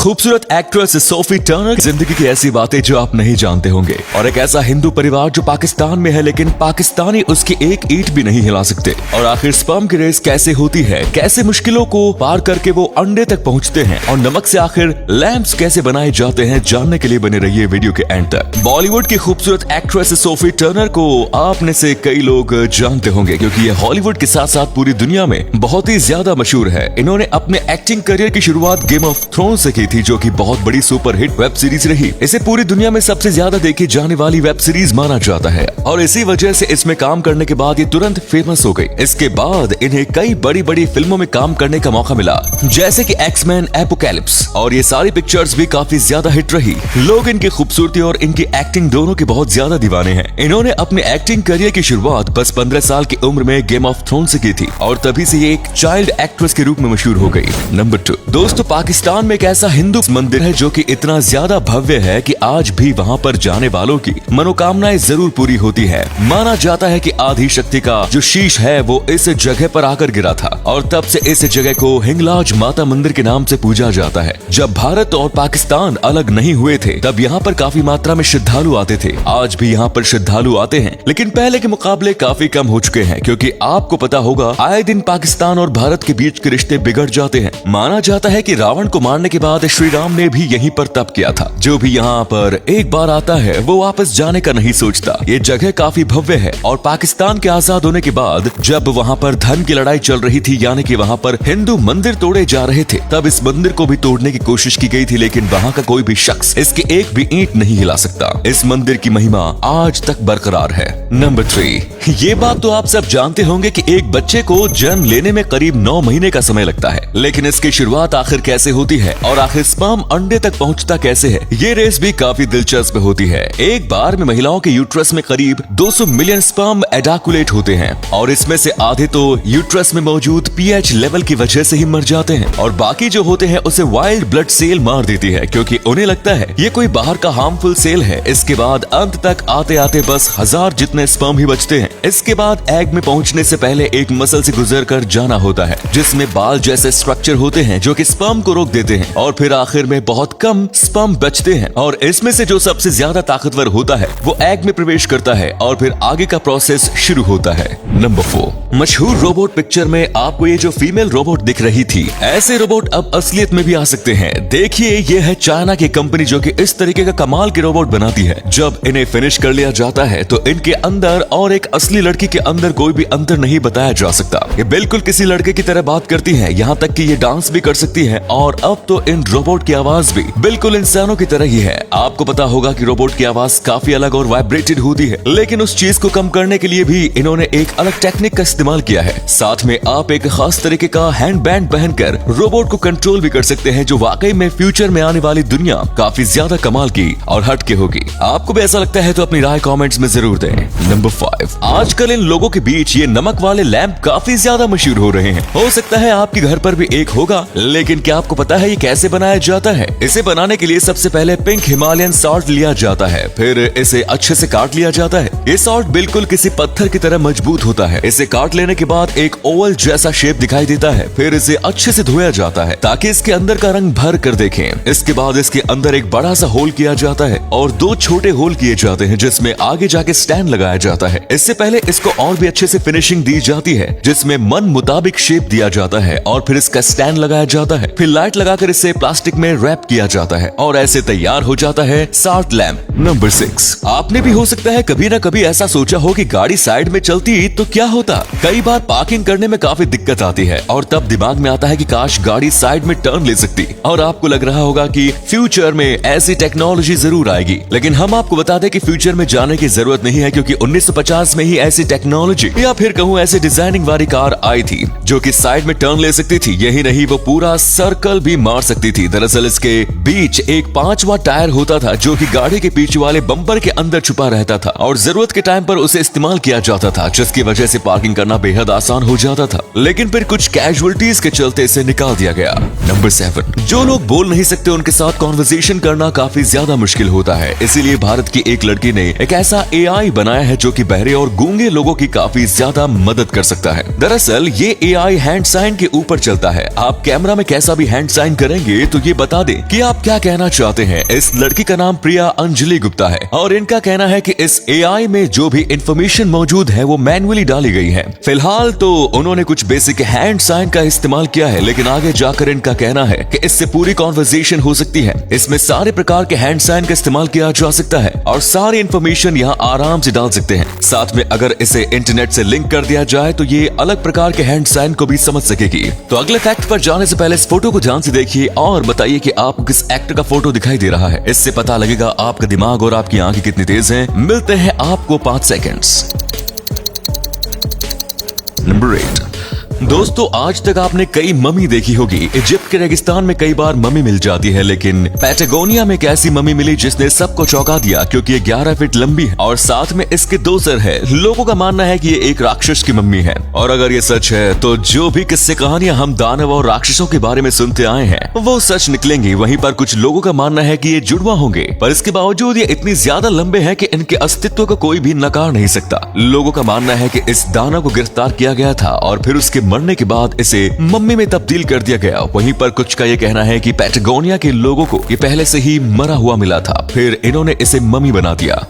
खूबसूरत actress Sophie Turner की जिंदगी की ऐसी बातें जो आप नहीं जानते होंगे, और एक ऐसा हिंदू परिवार जो पाकिस्तान में है लेकिन पाकिस्तानी उसकी एक ईंट भी नहीं हिला सकते, और आखिर स्पर्म की रेस कैसे होती है, कैसे मुश्किलों को पार करके वो अंडे तक पहुंचते हैं, और नमक से आखिर लैम्प्स कैसे बनाए जाते हैं, जानने के लिए बने रहिए वीडियो के एंड तक। बॉलीवुड की खूबसूरत एक्ट्रेस सोफी टर्नर को आपने से कई लोग जानते होंगे क्योंकि ये हॉलीवुड के साथ साथ पूरी दुनिया में बहुत ही ज्यादा मशहूर है। इन्होंने अपने एक्टिंग करियर की शुरुआत गेम ऑफ थ्रोन्स से की थी, जो कि बहुत बड़ी सुपर हिट वेब सीरीज रही। इसे पूरी दुनिया में सबसे ज्यादा देखी जाने वाली वेब सीरीज माना जाता है, और इसी वजह से इसमें काम करने के बाद ये तुरंत फेमस हो गई। इसके बाद इन्हें कई बड़ी बड़ी फिल्मों में काम करने का मौका मिला, जैसे कि एक्समैन, एपोकैलिप्स, और ये सारी पिक्चर्स भी काफी ज्यादा हिट रही। लोग इनकी खूबसूरती और इनकी एक्टिंग दोनों के बहुत ज्यादा दीवाने हैं। इन्होंने अपने एक्टिंग करियर की शुरुआत बस 15 साल की उम्र में गेम ऑफ थ्रोन्स से की थी, और तभी से ये एक चाइल्ड एक्ट्रेस के रूप में मशहूर हो गई। नंबर 2, दोस्तों पाकिस्तान में एक ऐसा हिंदू मंदिर है जो कि इतना ज्यादा भव्य है कि आज भी वहाँ पर जाने वालों की मनोकामनाएं जरूर पूरी होती है। माना जाता है कि आदि शक्ति का जो शीश है वो इस जगह पर आकर गिरा था, और तब से इस जगह को हिंगलाज माता मंदिर के नाम से पूजा जाता है। जब भारत और पाकिस्तान अलग नहीं हुए थे तब यहाँ पर काफी मात्रा में श्रद्धालु आते थे। आज भी यहाँ पर श्रद्धालु आते हैं, लेकिन पहले के मुकाबले काफी कम हो चुके हैं, क्योंकि आपको पता होगा आए दिन पाकिस्तान और भारत के बीच के रिश्ते बिगड़ जाते हैं। माना जाता है कि रावण को मारने के बाद श्री राम ने भी यहीं पर तप किया था। जो भी यहाँ पर एक बार आता है वो वापस जाने का नहीं सोचता। ये जगह काफी भव्य है, और पाकिस्तान के आजाद होने के बाद जब वहाँ पर धन की लड़ाई चल रही थी, यानी कि वहाँ पर हिंदू मंदिर तोड़े जा रहे थे, तब इस मंदिर को भी तोड़ने की कोशिश की गई थी, लेकिन वहाँ का कोई भी शख्स इसकी एक भी ईंट नहीं हिला सकता। इस मंदिर की महिमा आज तक बरकरार है। नंबर 3, ये बात तो आप सब जानते होंगे कि एक बच्चे को जन्म लेने में करीब 9 महीने का समय लगता है, लेकिन इसकी शुरुआत आखिर कैसे होती है और आखिर स्पर्म अंडे तक पहुंचता कैसे है, ये रेस भी काफी दिलचस्प होती है। एक बार में महिलाओं के यूट्रस में करीब 200 मिलियन स्पर्म एडाकुलेट होते हैं, और इसमें से आधे तो यूट्रस में मौजूद पीएच लेवल की वजह से ही मर जाते हैं, और बाकी जो होते हैं उसे वाइल्ड ब्लड सेल मार देती है, क्योंकि उन्हें लगता है ये कोई बाहर का हार्मफुल सेल है। इसके बाद अंत तक आते आते बस 1000 जितने स्पर्म ही बचते हैं। इसके बाद एग में पहुंचने से पहले एक मसल से गुजर कर जाना होता है, जिसमें बाल जैसे स्ट्रक्चर होते हैं जो कि स्पर्म को रोक देते हैं, और फिर आखिर में बहुत कम स्पर्म बचते हैं, और इसमें से जो सबसे ज्यादा ताकतवर होता है वो एग में प्रवेश करता है, और फिर आगे का प्रोसेस शुरू होता है। नंबर 4, मशहूर रोबोट पिक्चर में आपको ये जो फीमेल रोबोट दिख रही थी, ऐसे रोबोट अब असलियत में भी आ सकते हैं। देखिए, ये है चाइना की कंपनी जो कि इस तरीके का कमाल के रोबोट बनाती है। जब इन्हें फिनिश कर लिया जाता है तो इनके अंदर और एक असली लड़की के अंदर कोई भी अंतर नहीं बताया जा सकता। ये बिल्कुल किसी लड़के की तरह बात करती है, यहाँ तक कि ये डांस भी कर सकती है, और अब तो इन रोबोट की आवाज भी बिल्कुल इंसानों की तरह ही है। आपको पता होगा कि रोबोट की आवाज काफी अलग और वाइब्रेटेड होती है, लेकिन उस चीज को कम करने के लिए भी इन्होंने एक अलग टेक्निक का इस्तेमाल किया है। साथ में आप एक खास तरीके का हैंड बैंड पहनकर रोबोट को कंट्रोल भी कर सकते हैं, जो वाकई में फ्यूचर में आने वाली दुनिया काफी ज्यादा कमाल की और हटके होगी। आपको भी ऐसा लगता है तो अपनी राय कमेंट्स में जरूर दें। नंबर 5, आजकल इन लोगों के बीच ये नमक वाले लैंप काफी ज्यादा मशहूर हो रहे हैं। हो सकता है आपके घर पर भी एक होगा, लेकिन क्या आपको पता है ये कैसे बनाया जाता है? इसे बनाने के लिए सबसे पहले पिंक हिमालयन सॉल्ट लिया जाता है, फिर इसे अच्छे से काट लिया जाता है। ये सॉल्ट बिल्कुल किसी पत्थर की तरह मजबूत होता है। इसे काट लेने के बाद एक ओवल जैसा शेप दिखाई देता है, फिर इसे अच्छे से धोया जाता है ताकि इसके अंदर का रंग भर कर देखें। इसके बाद इसके अंदर एक बड़ा सा होल किया जाता है और 2 छोटे होल किए जाते हैं, जिसमें आगे जाके स्टैंड लगाया जाता है। इससे पहले इसको और भी अच्छे से फिनिशिंग दी जाती है, जिसमें मन मुताबिक शेप दिया जाता है, और फिर इसका स्टैंड लगाया जाता है, फिर लाइट लगाकर इसे प्लास्टिक में रैप किया जाता है, और ऐसे तैयार हो जाता है साल्ट लैंप। नंबर 6, आपने भी हो सकता है कभी ना कभी ऐसा सोचा हो कि गाड़ी साइड में चलती तो क्या होता। कई बार पार्किंग करने में काफी दिक्कत आती है, और तब दिमाग में आता है कि काश गाड़ी साइड में टर्न ले सकती, और आपको लग रहा होगा कि फ्यूचर में ऐसी टेक्नोलॉजी जरूर आएगी। लेकिन हम आपको बता दें कि फ्यूचर में जाने की जरूरत नहीं है, क्योंकि 1950 में ही ऐसी टेक्नोलॉजी या फिर कहूँ ऐसी डिजाइनिंग वाली कार आई थी जो कि साइड में टर्न ले सकती थी। यही नहीं, वो पूरा सर्कल भी मार सकती थी। दरअसल इसके बीच एक 5वां टायर होता था जो कि गाड़ी के पीछे वाले बम्पर के अंदर छुपा रहता था, और जरूरत के टाइम पर उसे इस्तेमाल किया जाता था, जिसकी वजह से पार्किंग करना बेहद आसान हो जाता था। लेकिन फिर कुछ कैजुअलिटीज के चलते इसे निकाल दिया गया। नंबर 7, जो लोग बोल नहीं सकते उनके साथ कॉन्वर्सेशन करना काफी ज्यादा मुश्किल होता है, इसीलिए भारत की एक लड़की ने एक ऐसा AI बनाया है जो कि बहरे और गूंगे लोगों की काफी ज्यादा मदद कर सकता है। दरअसल ये AI हैंड साइन के ऊपर चलता है। आप कैमरा में कैसा भी हैंड साइन करेंगे तो ये बता दें कि आप क्या कहना चाहते हैं। इस लड़की का नाम प्रिया अंजलि गुप्ता है और इनका कहना है कि इस AI में जो भी इंफॉर्मेशन मौजूद है वो मैन्युअली डाली गई है। फिलहाल तो उन्होंने कुछ बेसिक हैंड साइन का इस्तेमाल किया है, लेकिन आगे जाकर इनका कहना है कि इससे पूरी कॉन्वर्सेशन हो सकती है। इसमें सारे प्रकार के हैंड साइन का इस्तेमाल किया जा सकता है और सारी इंफॉर्मेशन यहाँ आराम से डाल सकते हैं। साथ में अगर इसे इंटरनेट से लिंक कर दिया जाए तो ये अलग प्रकार के हैंड साइन को भी समझ सकेगी। तो अगले फैक्ट पर जाने से पहले इस फोटो को ध्यान से देखिए और बताइए कि आपको किस एक्टर का फोटो दिखाई दे रहा है। इससे पता लगेगा आपका दिमाग और आपकी आंखें कितनी तेज हैं। मिलते हैं आपको 5 सेकंड्स। नंबर 8। दोस्तों, आज तक आपने कई मम्मी देखी होगी। इजिप्ट के रेगिस्तान में कई बार मम्मी मिल जाती है, लेकिन पैटागोनिया में एक ऐसी मम्मी मिली जिसने सबको चौंका दिया क्योंकि ये 11 फीट लंबी है और साथ में इसके 2 सर है। लोगों का मानना है कि ये एक राक्षस की मम्मी है और अगर ये सच है तो जो भी किस्से कहानियां हम दानव और राक्षसों के बारे में सुनते आए हैं वो सच निकलेंगी। वहीं पर कुछ लोगों का मानना है कि ये जुड़वा होंगे, पर इसके बावजूद ये इतनी ज्यादा लंबे हैं कि इनके अस्तित्व को कोई भी नकार नहीं सकता। लोगों का मानना है कि इस दानव को गिरफ्तार किया गया था और फिर उसके मरने के बाद इसे मम्मी में तब्दील कर दिया गया। वहीं पर कुछ का ये कहना है कि पैटागोनिया के लोगों को ये पहले से ही मरा हुआ मिला था, फिर इन्होंने इसे मम्मी बना दिया।